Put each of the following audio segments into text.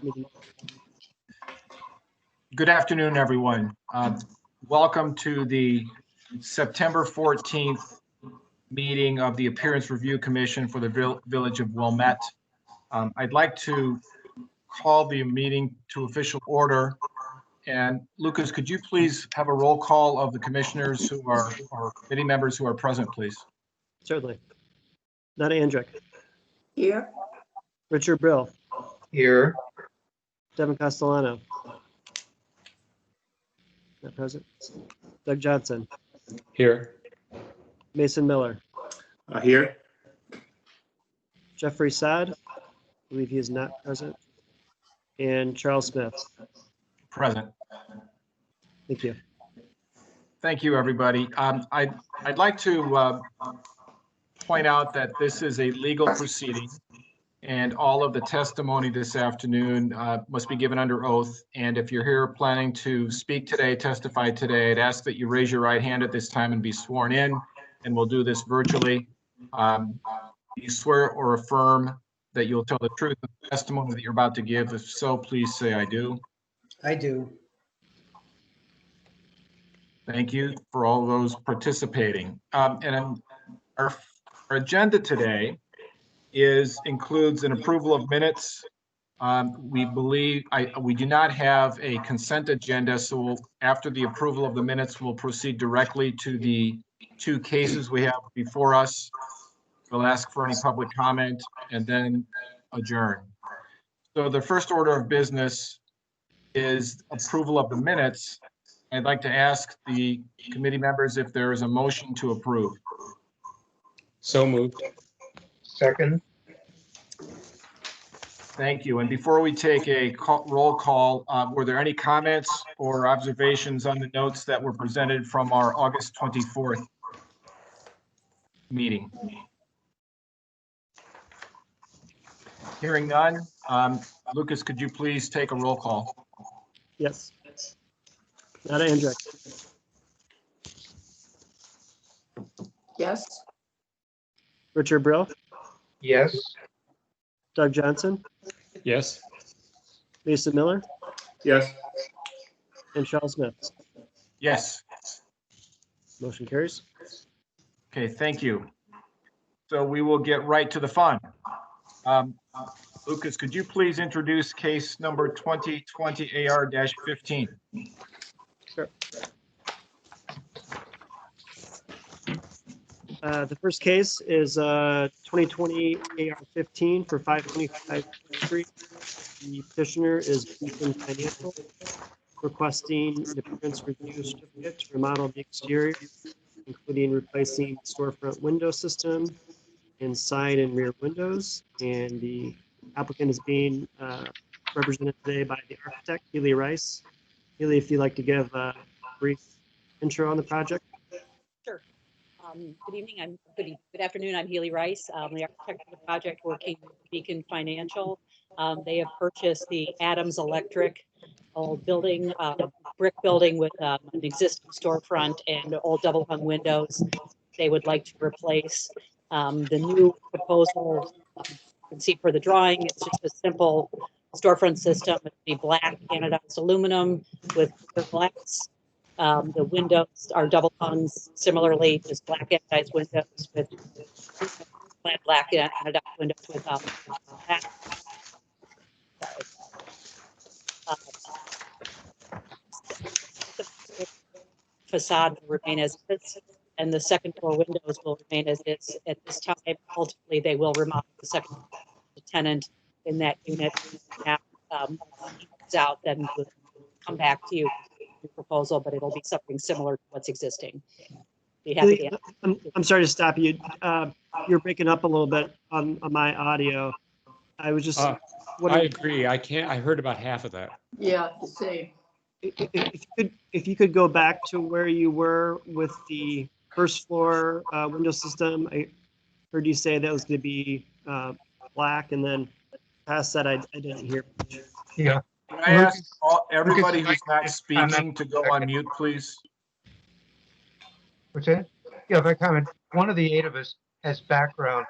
meeting. Good afternoon, everyone. Welcome to the September 14th meeting of the Appearance Review Commission for the Village of Wilmette. I'd like to call the meeting to official order. And Lucas, could you please have a roll call of the commissioners who are, or committee members who are present, please? Certainly. Nana Andrick. Here. Richard Brill. Here. Devin Castellano. Not present. Doug Johnson. Here. Mason Miller. Here. Jeffrey Saad. I believe he is not present. And Charles Smith. Present. Thank you. Thank you, everybody. I'd like to point out that this is a legal proceeding, and all of the testimony this afternoon must be given under oath. And if you're here planning to speak today, testify today, I'd ask that you raise your right hand at this time and be sworn in, and we'll do this virtually. You swear or affirm that you'll tell the truth of the testimony that you're about to give? If so, please say I do. I do. Thank you for all those participating. And our agenda today includes an approval of minutes. We do not have a consent agenda, so after the approval of the minutes, we'll proceed directly to the two cases we have before us. We'll ask for any public comment and then adjourn. So the first order of business is approval of the minutes. I'd like to ask the committee members if there is a motion to approve. So moved. Second. Thank you. And before we take a roll call, were there any comments or observations on the notes that were presented from our August 24th meeting? Hearing none. Lucas, could you please take a roll call? Yes. Nana Andrick. Yes. Richard Brill. Yes. Doug Johnson. Yes. Mason Miller. Yes. And Charles Smith. Yes. Motion carries. Okay, thank you. So we will get right to the fun. Lucas, could you please introduce case number 2020 AR-15? Sure. The first case is 2020 AR-15 for 525 Street. The petitioner is Beacon Financial, requesting an appearance review certificate to remodel the exterior, including replacing storefront window system and side and rear windows. And the applicant is being represented today by the architect, Healy Rice. Healy, if you'd like to give a brief intro on the project. Sure. Good evening. Good afternoon. I'm Healy Rice. I'm the architect of the project, working with Beacon Financial. They have purchased the Adams Electric old building, brick building with an existing storefront and old double hung windows. They would like to replace. The new proposal, you can see for the drawing, it's just a simple storefront system. It'd be black anodized aluminum with glass. The windows are double hung, similarly, just black anodized windows with black anodized windows with black. Facade will remain as is, and the second floor windows will remain as is. At this time, ultimately, they will remodel the second tenant in that unit. Out, then we'll come back to you with the proposal, but it'll be something similar to what's existing. Be happy to I'm sorry to stop you. You're breaking up a little bit on my audio. I was just. I agree. I heard about half of that. Yeah, same. If you could go back to where you were with the first floor window system. I heard you say that was going to be black, and then past that, I didn't hear much. Yeah. Can I ask everybody who's not speaking to go on mute, please? What's that? Yeah, if I comment, one of the 8 of us has background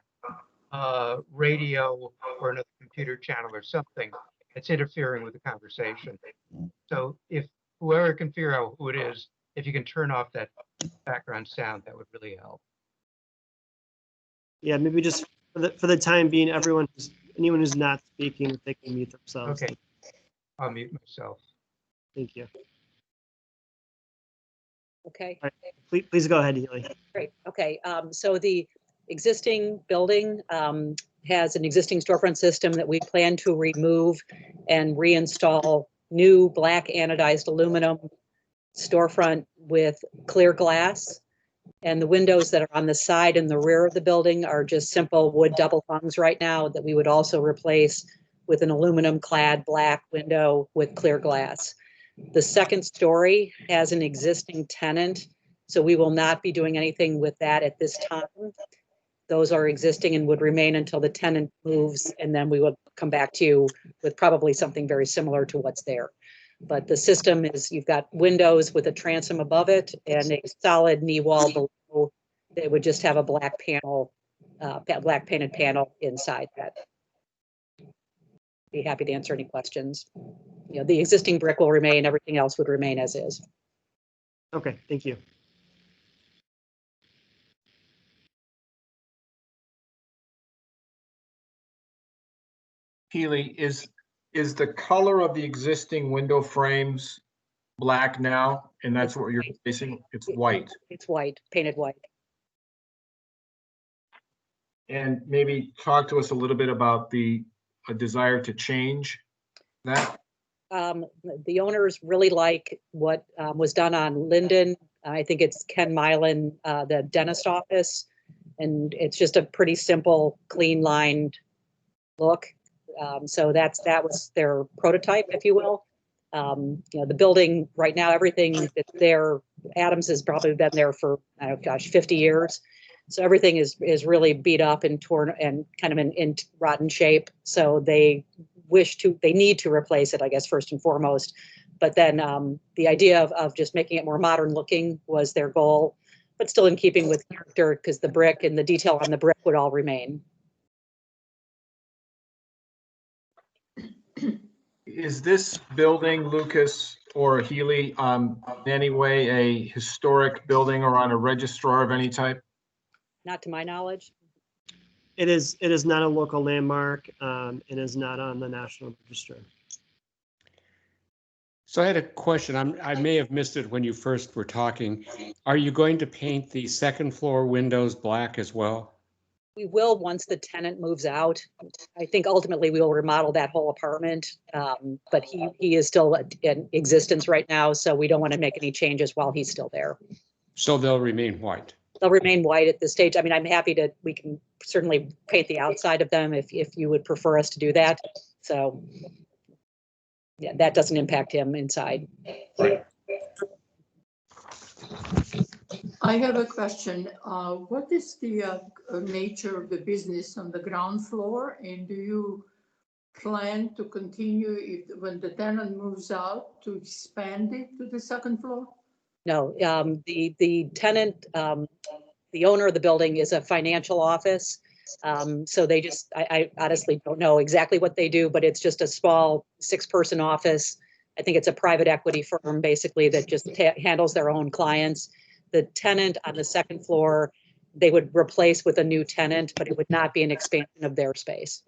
radio or another computer channel or something. it's interfering with the conversation. So if whoever can figure out who it is, if you can turn off that background sound, that would really help. Yeah, maybe just for the time being, anyone who's not speaking, they can mute themselves. Okay, I'll mute myself. Thank you. Okay. All right. Please go ahead, Healy. Great, okay, so the existing building has an existing storefront system that we plan to remove and reinstall new black anodized aluminum storefront with clear glass. And the windows that are on the side and the rear of the building are just simple wood double hungs right now that we would also replace with an aluminum clad black window with clear glass. The second story has an existing tenant, so we will not be doing anything with that at this time. Those are existing and would remain until the tenant moves, and then we will come back to you with probably something very similar to what's there. But the system is, you've got windows with a transom above it and a solid knee wall below. They would just have a black panel, black painted panel inside that. Be happy to answer any questions. You know, the existing brick will remain, everything else would remain as is. Okay, thank you. Healy, is the color of the existing window frames black now? And that's what you're facing? It's white. It's white, painted white. And maybe talk to us a little bit about a desire to change that. The owners really like what was done on Linden. I think it's Ken Milan, the dentist office. And it's just a pretty simple, clean lined look. So that was their prototype, if you will. You know, the building right now, everything that's there, Adams has probably been there for, oh gosh, 50 years. So everything is really beat up and torn and kind of in rotten shape. So they need to replace it, I guess, first and foremost. But then the idea of just making it more modern looking was their goal, but still in keeping with character, because the brick and the detail on the brick would all remain. Is this building, Lucas or Healy, in any way a historic building or on a registrar of any type? Not to my knowledge. It is not a local landmark. It is not on the National Register. So I had a question. I may have missed it when you first were talking. Are you going to paint the second floor windows black as well? We will once the tenant moves out. I think ultimately we will remodel that whole apartment, but he is still in existence right now, so we don't want to make any changes while he's still there. So they'll remain white? They'll remain white at this stage. I mean, I'm happy to, we can certainly paint the outside of them if you would prefer us to do that. So yeah, that doesn't impact him inside. Right. I have a question. What is the nature of the business on the ground floor? And do you plan to continue when the tenant moves out to expand it to the second floor? No, the tenant, the owner of the building is a financial office. So they just, I honestly don't know exactly what they do, but it's just a small 6-person office. I think it's a private equity firm basically that just handles their own clients. The tenant on the second floor, they would replace with a new tenant, but it would not be an expansion of their space.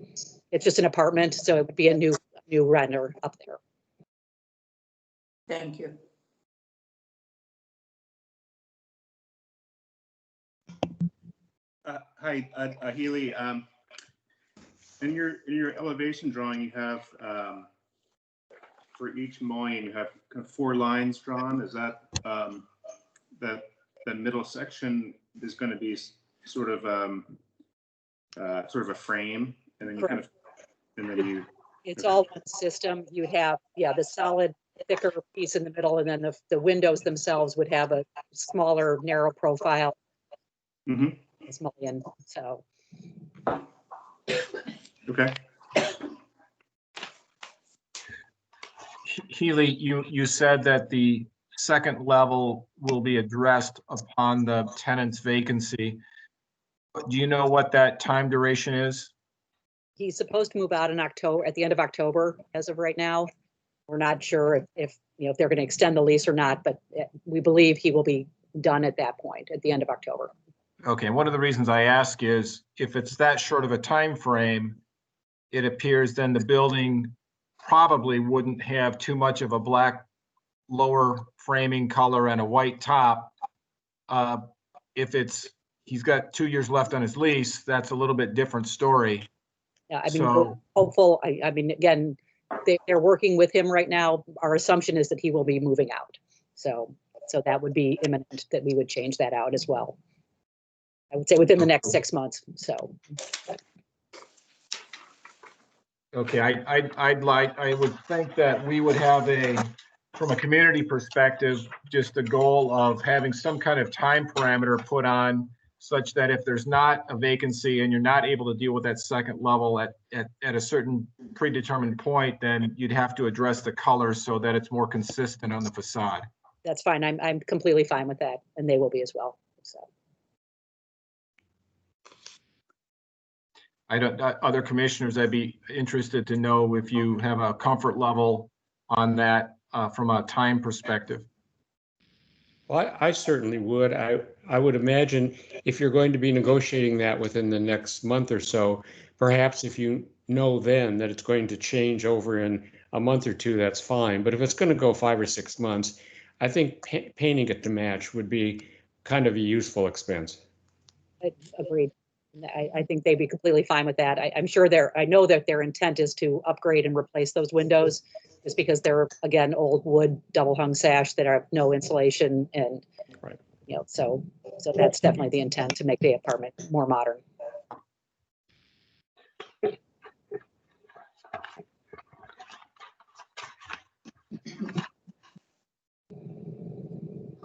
It's just an apartment, so it would be a new renter up there. Thank you. Hi, Healy. In your elevation drawing, you have for each mullion, you have kind of 4 lines drawn. Is that that middle section is going to be sort of a frame, and then you kind of, and then you. It's all one system. You have, the solid thicker piece in the middle, and then the windows themselves would have a smaller, narrow profile. Mm-hmm. Mullion, so. Okay. Healy, you said that the second level will be addressed upon the tenant's vacancy. Do you know what that time duration is? He's supposed to move out in October, at the end of October, as of right now. We're not sure if they're going to extend the lease or not, but we believe he will be done at that point, at the end of October. Okay, and one of the reasons I ask is if it's that short of a time frame, it appears then the building probably wouldn't have too much of a black lower framing color and a white top. If he's got 2 years left on his lease, that's a little bit different story. Yeah, I mean, we're So, hopeful. I mean, again, they're working with him right now. Our assumption is that he will be moving out. So that would be imminent, that we would change that out as well. I would say within the next 6 months. So okay, I would think that we would have from a community perspective, just a goal of having some kind of time parameter put on such that if there's not a vacancy and you're not able to deal with that second level at a certain predetermined point, then you'd have to address the colors so that it's more consistent on the facade. that's fine. I'm completely fine with that, and they will be as well. So Other commissioners, I'd be interested to know if you have a comfort level on that from a time perspective. Well, I certainly would. I would imagine if you're going to be negotiating that within the next month or so, perhaps if you know then that it's going to change over in a month or two, that's fine. But if it's going to go 5 or 6 months, I think painting it to match would be kind of a useful expense. agreed. I think they'd be completely fine with that. I'm sure I know that their intent is to upgrade and replace those windows, just because they're, again, old wood double hung sash that have no insulation, and right. So that's definitely the intent, to make the apartment more modern.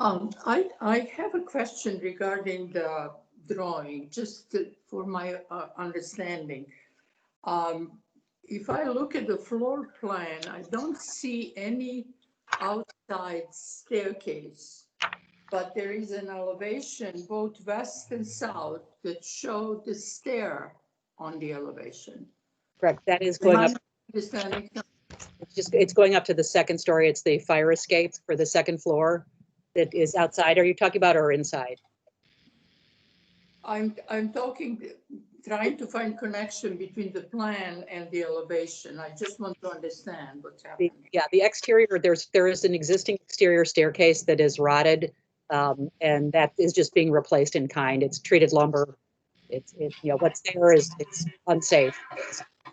I have a question regarding the drawing, just for my understanding. If I look at the floor plan, I don't see any outside staircase, but there is an elevation both west and south that show the stair on the elevation. Correct. That is going up. Understanding? It's going up to the second story. It's the fire escape for the second floor that is outside. Are you talking about, or inside? I'm trying to find connection between the plan and the elevation. I just want to understand what's happening. The exterior, there is an existing exterior staircase that is rotted, and that is just being replaced in kind. It's treated lumber. What's there is, it's unsafe.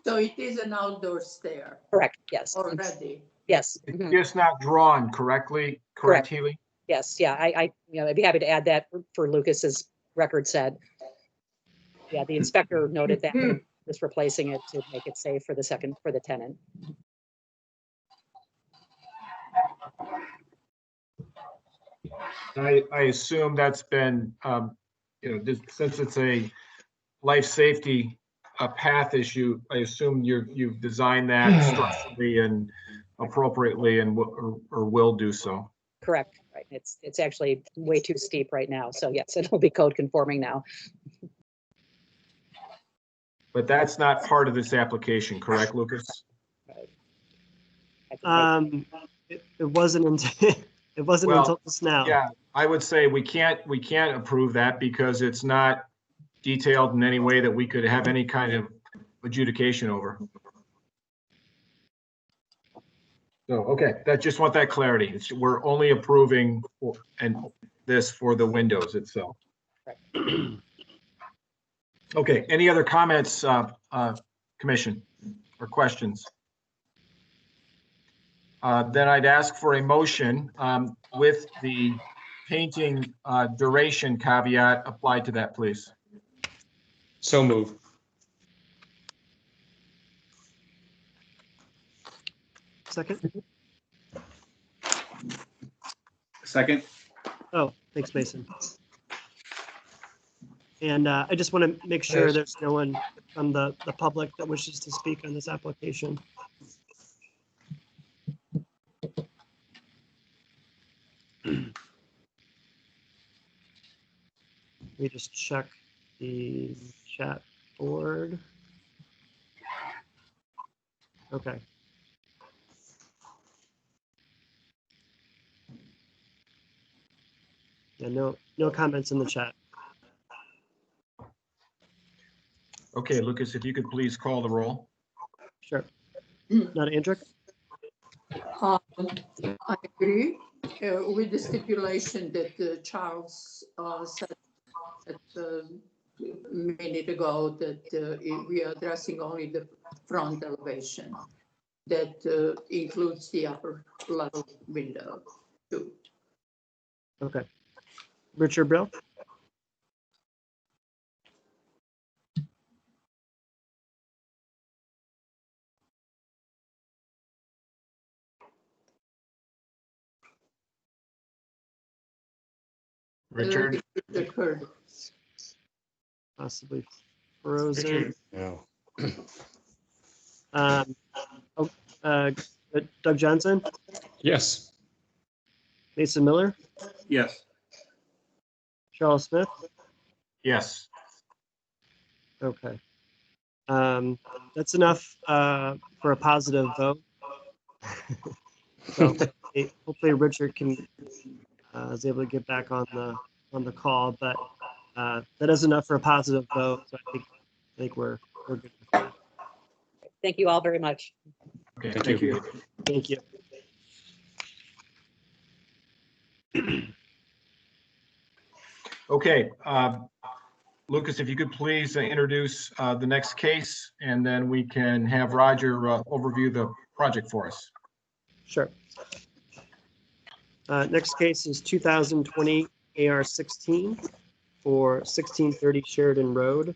So it is an outdoor stair Correct. Yes. already. Yes. It's Mhm. just not drawn correctly, correct, Healy? Yes. Yeah. I'd be happy to add that for Lucas's record said. Yeah, the inspector noted that, but just replacing it to make it safe for the tenant. I assume that's been, since it's a life safety path issue, I assume you've designed that structurally and appropriately and will do so. Correct. Right. It's actually way too steep right now. So yes, it'll be code conforming now. But that's not part of this application, correct, Lucas? It wasn't until, it wasn't Well, until just now. Yeah, I would say we can't approve that because it's not detailed in any way that we could have any kind of adjudication over. So, okay, just want that clarity. We're only approving this for the windows itself. Okay, any other comments, Commission, or questions? Then I'd ask for a motion with the painting duration caveat applied to that, please. So move. Second? Second. Oh, thanks, Mason. And I just want to make sure there's no one from the public that wishes to speak on this application. Let me just check the chat board. Okay. Yeah, no comments in the chat. Okay, Lucas, if you could please call the roll. Sure. Not Andrick? I agree with the stipulation that Charles said a minute ago that we are addressing only the front elevation. That includes the upper level window too. Okay. Richard Brill? Richard? It occurred. Possibly frozen. Richard? No. Oh, Doug Johnson? Yes. Mason Miller? Yes. Charles Smith? Yes. Okay. That's enough for a positive vote. So hopefully Richard can is able to get back on the call, but that is enough for a positive vote. So I think we're good with that. Thank you all very much. Okay, Thank thank you. you. Thank you. Okay, Lucas, if you could please introduce the next case, and then we can have Roger overview the project for us. Sure. Next case is 2020 AR16 for 1630 Sheridan Road.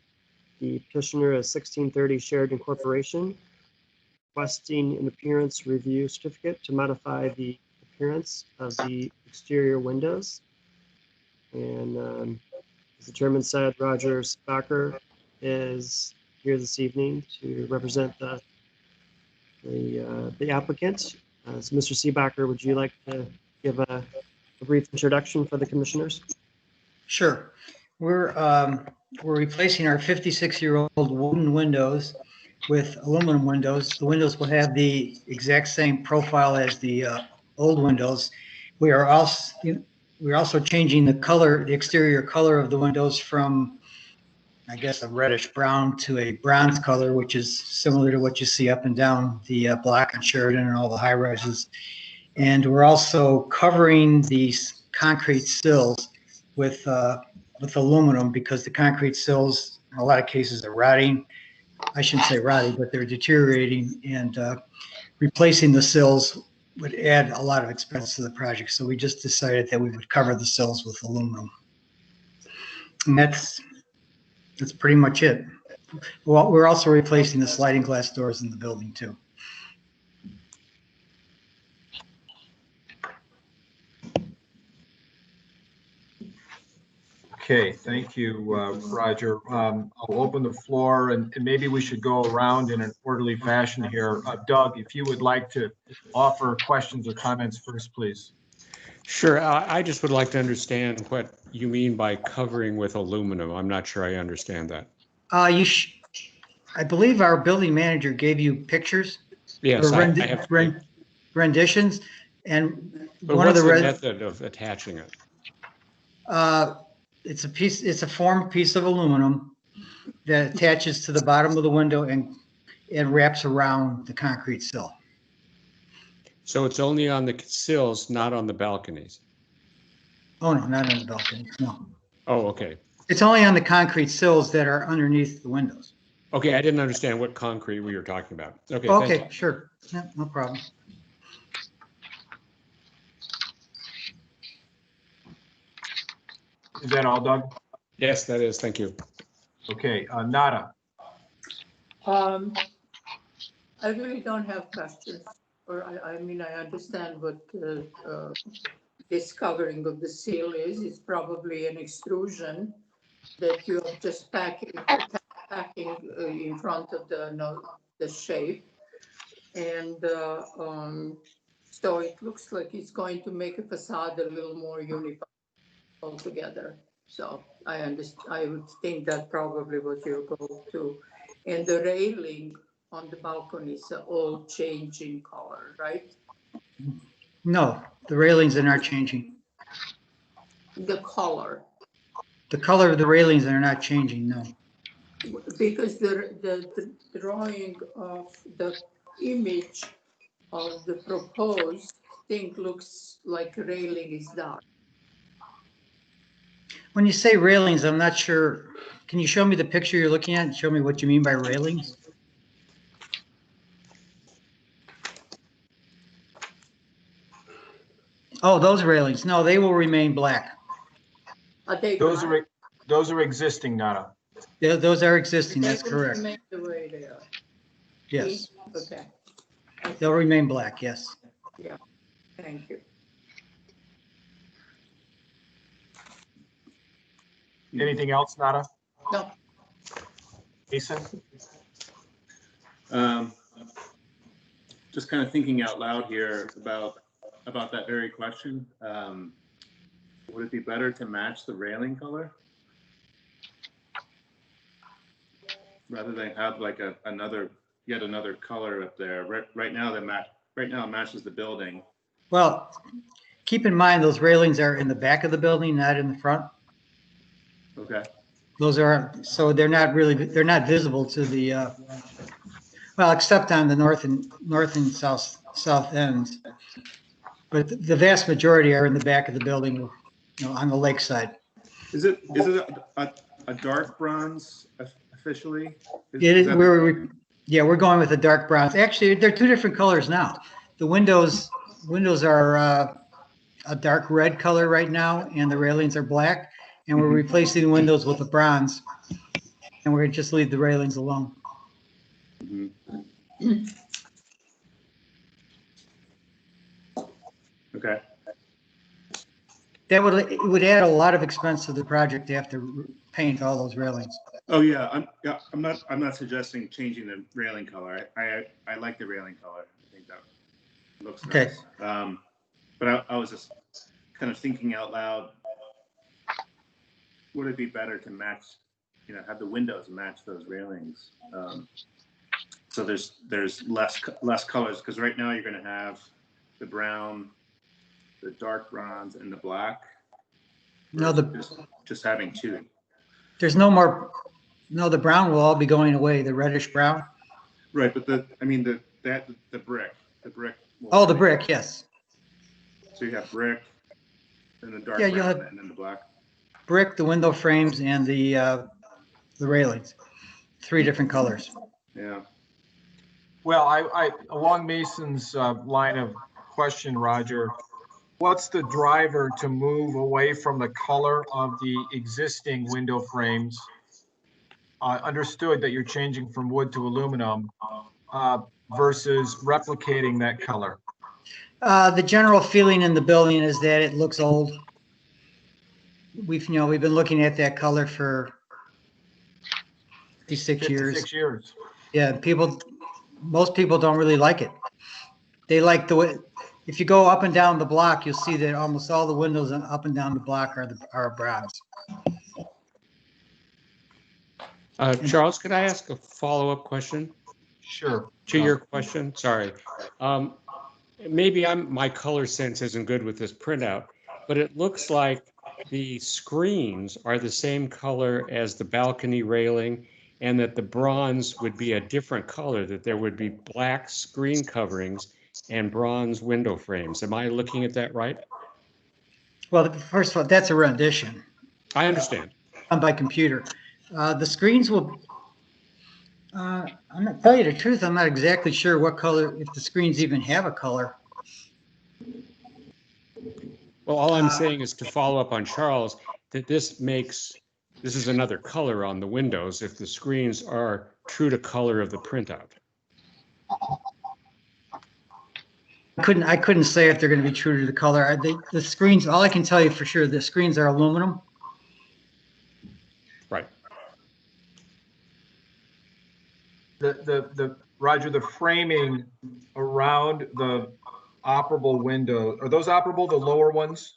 The petitioner is 1630 Sheridan Corporation, requesting an appearance review certificate to modify the appearance of the exterior windows. And as the chairman said, Roger Spacker is here this evening to represent the applicant. So Mr. Seebacher, would you like to give a brief introduction for the commissioners? Sure. We're replacing our 56-year-old wooden windows with aluminum windows. The windows will have the exact same profile as the old windows. We're also changing the color, the exterior color of the windows from, I guess, a reddish brown to a bronze color, which is similar to what you see up and down the block on Sheridan and all the high rises. And we're also covering these concrete sills with aluminum, because the concrete sills in a lot of cases are rotting. I shouldn't say rotting, but they're deteriorating, and replacing the sills would add a lot of expense to the project. So we just decided that we would cover the sills with aluminum. And that's pretty much it. Well, we're also replacing the sliding glass doors in the building too. Okay, thank you, Roger. I'll open the floor, and maybe we should go around in an orderly fashion here. Doug, if you would like to offer questions or comments first, please. Sure. I just would like to understand what you mean by covering with aluminum. I'm not sure I understand that. I believe our building manager gave you pictures. Yes, or I have. renditions, and But one of what's the the method of attaching it? it's a formed piece of aluminum that attaches to the bottom of the window and wraps around the concrete sill. So it's only on the sills, not on the balconies? Oh, no, not on the balcony, no. Oh, okay. It's only on the concrete sills that are underneath the windows. Okay, I didn't understand what concrete we were talking about. Okay, Okay, thank you. sure. Yeah, no problem. Is that all, Doug? Yes, that is. Thank you. Okay, Nada. I really don't have questions, or I mean, I understand what this covering of the seal is. It's probably an extrusion that you're just packing in front of the shape. And so it looks like it's going to make a facade a little more unified altogether. So I understand. I would think that probably was your goal too. And the railing on the balconies are all changing color, right? No, the railings are not changing. The color, The color of the railings are not changing, no. because the drawing of the image of the proposed thing looks like railing is dark. When you say railings, I'm not sure. Can you show me the picture you're looking at and show me what you mean by railings? Oh, those railings. No, they will remain black. Are they Those black? those are existing, Nana. Yeah, those are existing, They that's will correct. remain the way they are. Yes, Okay, they'll remain black, yes. thank you. Anything else, Nana? No, Jason? Just kind of thinking out loud here about that very question. Would it be better to match the railing color rather than have like yet another color up there? Right now, it matches the building. Well, keep in mind, those railings are in the back of the building, not in the front. Okay. Those are, so they're not visible to the, well, except on the north and south ends. But the vast majority are in the back of the building, you know, on the lake side. Is it a dark bronze officially? We're going with a dark bronze. Actually, they're two different colors now. The windows are a dark red color right now, and the railings are black. And we're replacing the windows with a bronze, and we're gonna just leave the railings alone. Okay. It would add a lot of expense to the project to have to paint all those railings. Oh yeah, I'm not suggesting changing the railing color. I like the railing color. I think that looks Okay. nice. But I was just kind of thinking out loud. Would it be better to match, have the windows match those railings? So there's less colors, because right now you're going to have the brown, the dark bronze, and the black. No, just having two. there's no more. No, the brown will all be going away. The reddish brown. Right, but the brick. Oh, the brick, yes. So you have brick, then the dark Yeah, you'll brown, have and then the black. brick, the window frames, and the railings. 3 different colors. Yeah. Well, I along Mason's line of question, Roger, what's the driver to move away from the color of the existing window frames? Understood that you're changing from wood to aluminum versus replicating that color. The general feeling in the building is that it looks old. We've been looking at that color for 56 years. 56 years. Yeah, most people don't really like it. They like the way, if you go up and down the block, you'll see that almost all the windows up and down the block are bronze. Charles, could I ask a follow-up question Sure. to your question? Sorry. Maybe my color sense isn't good with this printout, but it looks like the screens are the same color as the balcony railing, and that the bronze would be a different color, that there would be black screen coverings and bronze window frames. Am I looking at that right? Well, first of all, that's a rendition. I understand. Done by computer. The screens will, I'm not tell you the truth, I'm not exactly sure what color, if the screens even have a color. Well, all I'm saying is to follow up on Charles, that this is another color on the windows if the screens are true to color of the printout. I couldn't say if they're going to be true to the color. The screens, all I can tell you for sure, the screens are aluminum. Right. Roger, the framing around the operable window, are those operable, the lower ones?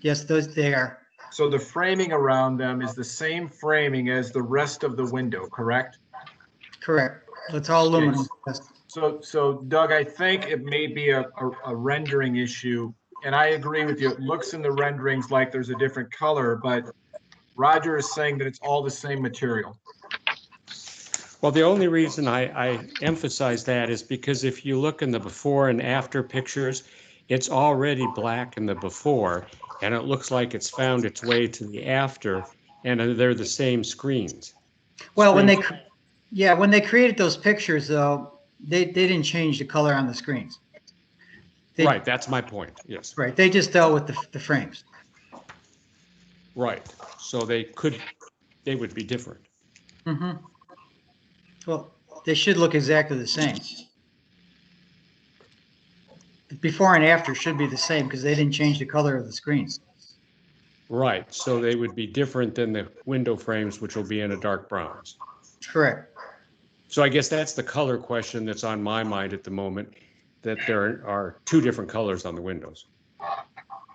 Yes, they are. So the framing around them is the same framing as the rest of the window, correct? Correct. It's all aluminum. Yes. So Doug, I think it may be a rendering issue, and I agree with you. It looks in the renderings like there's a different color, but Roger is saying that it's all the same material. Well, the only reason I emphasize that is because if you look in the before and after pictures, it's already black in the before, and it looks like it's found its way to the after, and they're the same screens. Well, when they created those pictures, though, they didn't change the color on the screens. Right, that's my point, yes. Right, they just dealt with the frames. Right, so they would be different. Mm-hmm. Well, they should look exactly the same. Before and after should be the same because they didn't change the color of the screens. Right, so they would be different than the window frames, which will be in a dark bronze. Correct. So I guess that's the color question that's on my mind at the moment, that there are two different colors on the windows.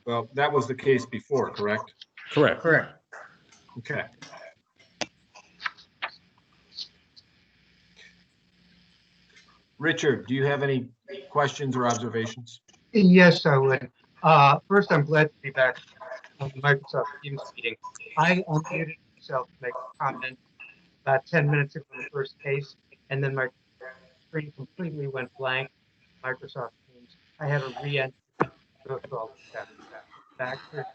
Well, that was the case before, correct? Correct. Correct. Okay. Richard, do you have any questions or observations? Yes, I would. First, I'm glad to be back on the Microsoft Teams meeting. I unmuted myself to make a comment about 10 minutes ago in the first case, and then my screen completely went blank. Microsoft Teams. I had to re-enter go through all the steps back here.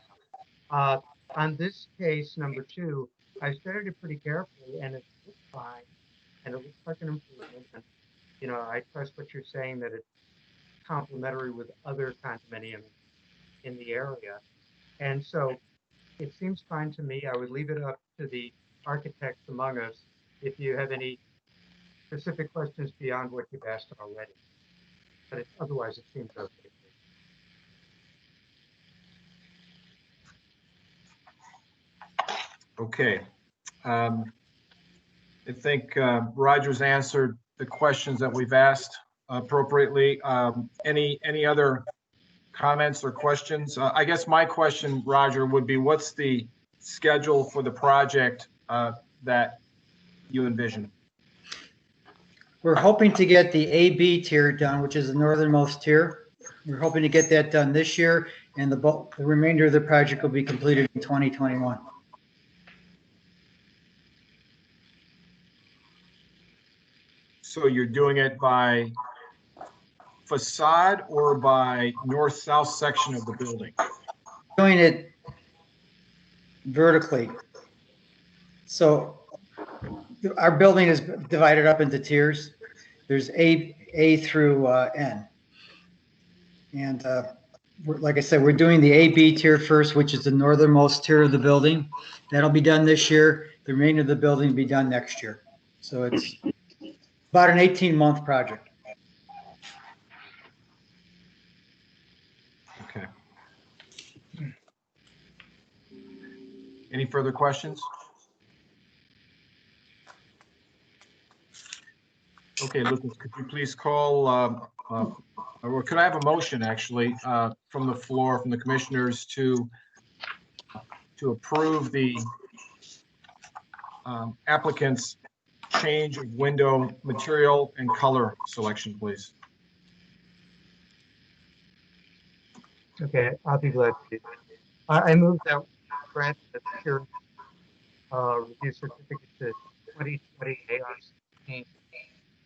On this case, number 2, I studied it pretty carefully, and it looks fine, and it looks like an improvement. And, you know, I trust what you're saying that it's complementary with other condominiums in the area. And so it seems fine to me. I would leave it up to the architects among us if you have any specific questions beyond what you've asked already. But otherwise, it seems okay. Okay. I think Roger's answered the questions that we've asked appropriately. Any other comments or questions? I guess my question, Roger, would be what's the schedule for the project that you envision? We're hoping to get the AB tier done, which is the northernmost tier. We're hoping to get that done this year, and the remainder of the project will be completed in 2021. So you're doing it by facade or by north-south section of the building? Doing it vertically. So our building is divided up into tiers. There's A through N. And like I said, we're doing the AB tier first, which is the northernmost tier of the building. That'll be done this year. The remainder of the building will be done next year. So it's about an 18-month project. Okay. Any further questions? Okay, Lucas, could you please call, or could I have a motion actually from the floor, from the commissioners to approve the applicant's change of window material and color selection, please? Okay, I'll be glad to. I move that grant the peer review certificate to 2020 AR16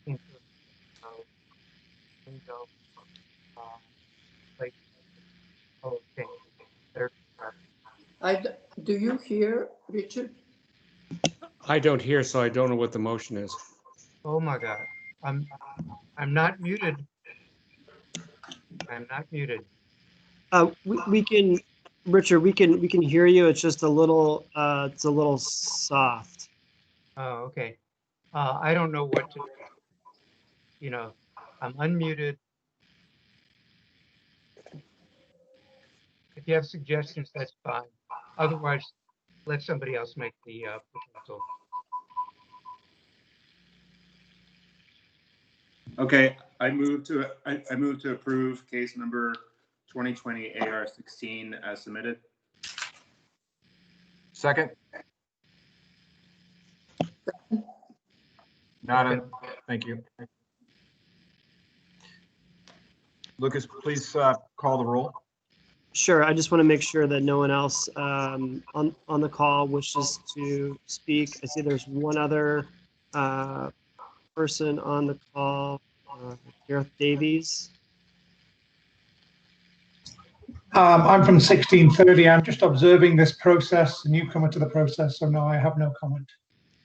into window like color change. Do you hear, Richard? I don't hear, so I don't know what the motion is. Oh my God, I'm not muted. I'm not muted. We can, Richard, we can hear you. It's just a little soft. Oh, okay. I don't know what to, you know, I'm unmuted. If you have suggestions, that's fine. Otherwise, let somebody else make the proposal. Okay, I move to approve case number 2020 AR16 as submitted. Second? Not Thank you. Lucas, please call the roll. Sure, I just want to make sure that no one else on the call wishes to speak. I see there's one other person on the call, Gareth Davies. I'm from 1630. I'm just observing this process, a newcomer to the process, so no, I have no comment.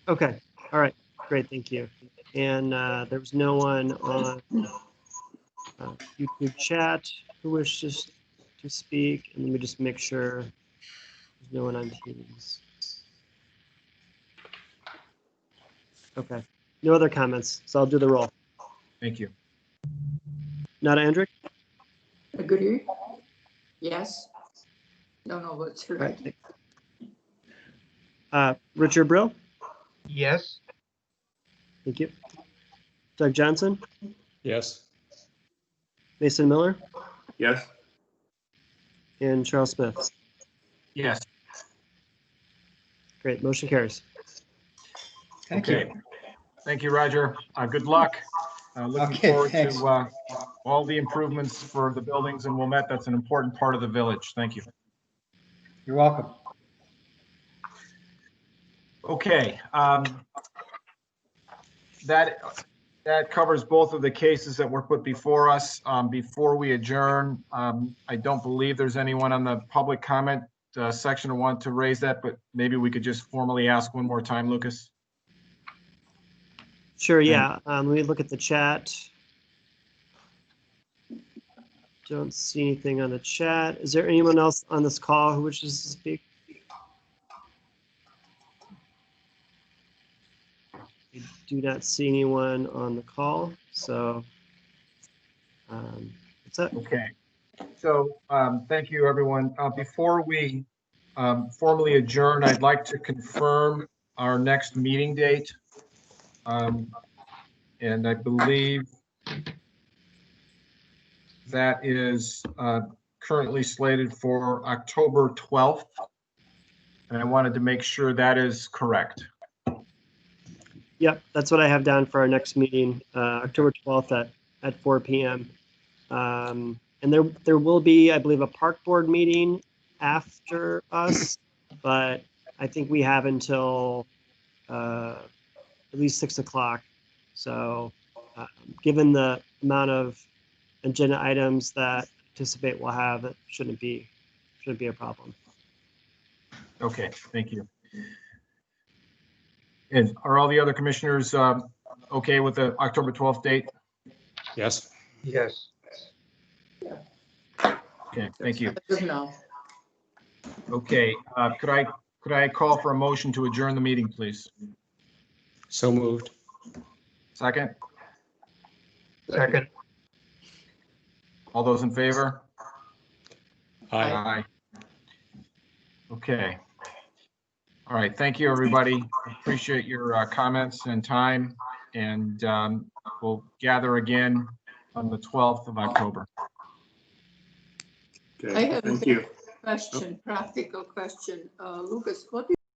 Okay, all right, great, thank you. And there was no one on YouTube chat who wishes to speak. And let me just make sure there's no one on Teams. Okay, no other comments, so I'll do the roll. Thank you. Nada Andrick? Agree? Yes? No, what's All right? right. Richard Brill? Yes. Thank you. Doug Johnson? Yes. Mason Miller? Yes. And Charles Smith? Yes. Great, motion carries. Thank Okay. you. Thank you, Roger. Good luck. Looking Okay, forward thanks. to all the improvements for the buildings in Wilmette. That's an important part of the village. Thank you. You're welcome. Okay. That covers both of the cases that were put before us. Before we adjourn, I don't believe there's anyone on the public comment section who want to raise that, but maybe we could just formally ask one more time, Lucas. Sure, yeah. Let me look at the chat. Don't see anything on the chat. Is there anyone else on this call who wishes to speak? I do not see anyone on the call, so that's it. Okay. So thank you, everyone. Before we formally adjourn, I'd like to confirm our next meeting date. And I believe that is currently slated for October 12th. And I wanted to make sure that is correct. Yep, that's what I have down for our next meeting, October 12th at 4 p.m. And there will be, I believe, a park board meeting after us, but I think we have until at least 6 o'clock. So given the amount of agenda items that I anticipate we'll have, it shouldn't be a problem. Okay, thank you. And are all the other commissioners okay with the October 12th date? Yes. Yes. Okay, thank you. Good now. Okay, could I call for a motion to adjourn the meeting, please? So moved. Second? Second. All those in favor? Aye. Aye. Okay. All right, thank you, everybody. Appreciate your comments and time, and we'll gather again on the 12th of October. I Okay, have thank a you. question, practical question. Lucas, what